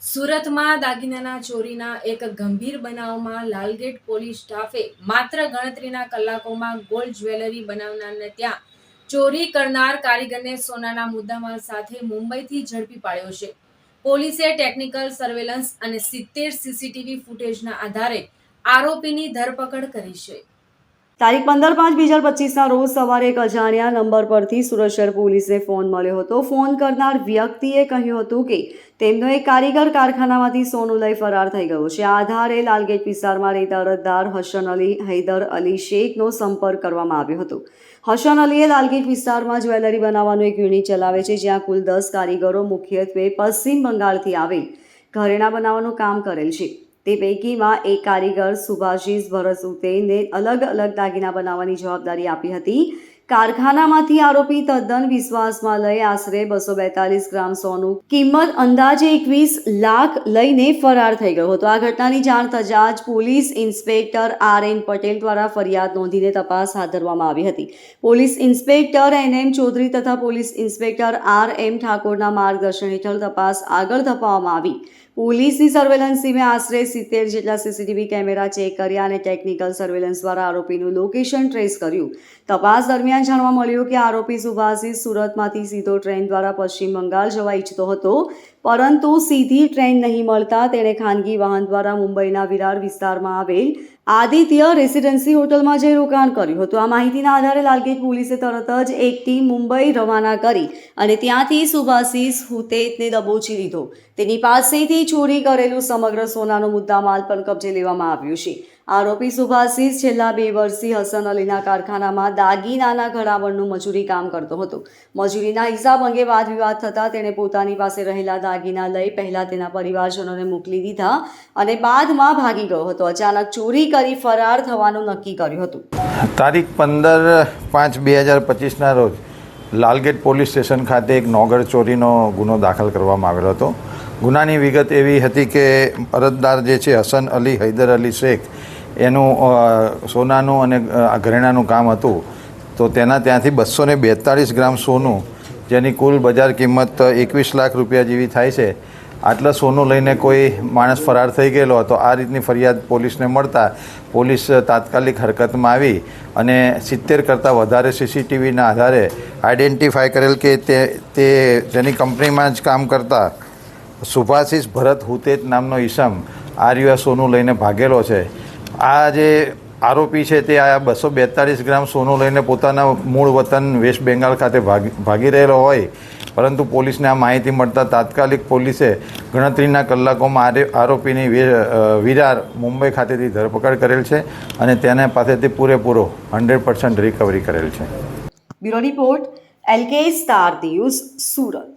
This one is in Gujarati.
સુરતમાં દાગીનાના ચોરીના એક ગંભીર બનાવમાં લાલગેટ પોલીસ સ્ટાફે માત્ર ગણતરીના કલાકોમાં ગોલ્ડ જ્વેલરી બનાવનારને ત્યાં ચોરી કરનાર કારીગરને સોનાના મુદ્દામાલ સાથે મુંબઈથી ઝડપી પાડ્યો છે. પોલીસે ટેકનિકલ સર્વેલન્સ અને 70 સીસીટીવી ફૂટેજના આધારે આરોપીની ધરપકડ કરી છે. તારીખ 15/5/2025ના રોજ સવારે એક અજાણ્યા નંબર પરથી સુરત શહેર પોલીસને ફોન મળ્યો હતો. ફોન કરનાર વ્યક્તિએ કહ્યું હતું કે તેમનો એક કારીગર કારખાનામાંથી સોનું લઈ ફરાર થઈ ગયો છે. આ આધારે લાલગેટ વિસ્તારમાં રહેતા અરજદાર હસન અલી હૈદર અલી શેખનો સંપર્ક કરવામાં આવ્યો હતો. હસન અલીએ લાલગેટ વિસ્તારમાં જ્વેલરી બનાવવાનું એક યુનિટ ચલાવે છે, જ્યાં કુલ 10 કારીગરો મુખ્યત્વે પશ્ચિમ બંગાળથી આવેલ ઘરેણાં બનાવવાનું કામ કરેલ છે. તે પૈકીમાં એક કારીગર સુભાષિસ ભરત ઉતેને અલગ અલગ દાગીના બનાવવાની જવાબદારી આપી હતી. કારખાનામાંથી આરોપી તદ્દન વિશ્વાસમાં લઈ આશરે 242 ગ્રામ સોનું કિંમત અંદાજે 21 લાખ લઈને ફરાર થઈ ગયો હતો. આ ઘટનાની જાણ થતાં જ પોલીસ ઇન્સ્પેક્ટર R.N. પટેલ દ્વારા ફરિયાદ નોંધીને તપાસ હાથ ધરવામાં આવી હતી. Police inspector N.M. ચૌધરી તથા પોલીસ ઇન્સ્પેક્ટર R.M. ઠાકોરના માર્ગદર્શન હેઠળ તપાસ આગળ ધપાવવામાં આવી. પોલીસની સર્વેલન્સ ટીમે આશરે 70 જેટલા સીસીટીવી કેમેરા ચેક કર્યા અને ટેકનિકલ સર્વેલન્સ દ્વારા આરોપીનું લોકેશન ટ્રેસ કર્યું. તપાસ દરમિયાન જાણવા મળ્યું કે આરોપી સુભાષિસ સુરતમાંથી સીધો ટ્રેન દ્વારા પશ્ચિમ બંગાળ જવા ઈચ્છતો હતો, પરંતુ સીધી ટ્રેન નહીં મળતા તેણે ખાનગી વાહન દ્વારા મુંબઈના વિરાર વિસ્તારમાં આવેલ આદિત્ય રેસિડેન્સી હોટલમાં જઈ રોકાણ કર્યું હતું. આ માહિતીના આધારે લાલગેટ પોલીસે તરત જ એક ટીમ મુંબઈ રવાના કરી અને ત્યાંથી સુભાષિસ હુતેતને દબોચી લીધો. તેની પાસેથી ચોરી કરેલું સમગ્ર સોનાનો મુદ્દામાલ પણ કબજે લેવામાં આવ્યું છે. આરોપી સુભાષિસ છેલ્લા 2 વર્ષથી હસન અલીના કારખાનામાં દાગીનાના ઘડાવણનું મજૂરી કામ કરતો હતો. મજૂરીના હિસાબ અંગે વાદ વિવાદ થતાં તેણે પોતાની પાસે રહેલા દાગીના લઈ પહેલા તેના પરિવારજનોને મોકલી દીધા અને બાદમાં ભાગી ગયો હતો. અચાનક ચોરી કરી ફરાર થવાનું નક્કી કર્યું હતું. તારીખ 15/5/2025ના રોજ લાલગેટ પોલીસ સ્ટેશન ખાતે એક નોગર ચોરીનો ગુનો દાખલ કરવામાં આવેલો હતો. ગુનાની વિગત એવી હતી કે અરજદાર જે છે હસન અલી હૈદર અલી શેખ, એનું સોનાનું અને ઘરેણાનું કામ હતું. તો તેના ત્યાંથી 242 ગ્રામ સોનું, જેની કુલ બજાર કિંમત 21 લાખ રૂપિયા જેવી થાય છે, આટલા સોનું લઈને કોઈ માણસ ફરાર થઈ ગયેલો હતો. આ રીતની ફરિયાદ પોલીસને મળતા પોલીસ તાત્કાલિક હરકતમાં આવી અને 70 કરતાં વધારે સીસીટીવીના આધારે આઈડેન્ટિફાય કરેલ કે તેની કંપનીમાં જ કામ કરતા સુભાષિસ ભરત હુતેત નામનો ઈસમ આ રહ્યો સોનું લઈને ભાગેલો છે. આ જે આરોપી છે તે આ 242 ગ્રામ સોનું લઈને પોતાના મૂળ વતન વેસ્ટ બેંગાલ ખાતે ભાગી રહેલો હોય, પરંતુ પોલીસને આ માહિતી મળતા તાત્કાલિક પોલીસે ગણતરીના કલાકોમાં આરોપીની વિરાર મુંબઈ ખાતેથી ધરપકડ કરેલ છે અને તેના પાસેથી પૂરેપૂરો 100% રિકવરી કરેલ છે. Bureau report LK star news, Surat.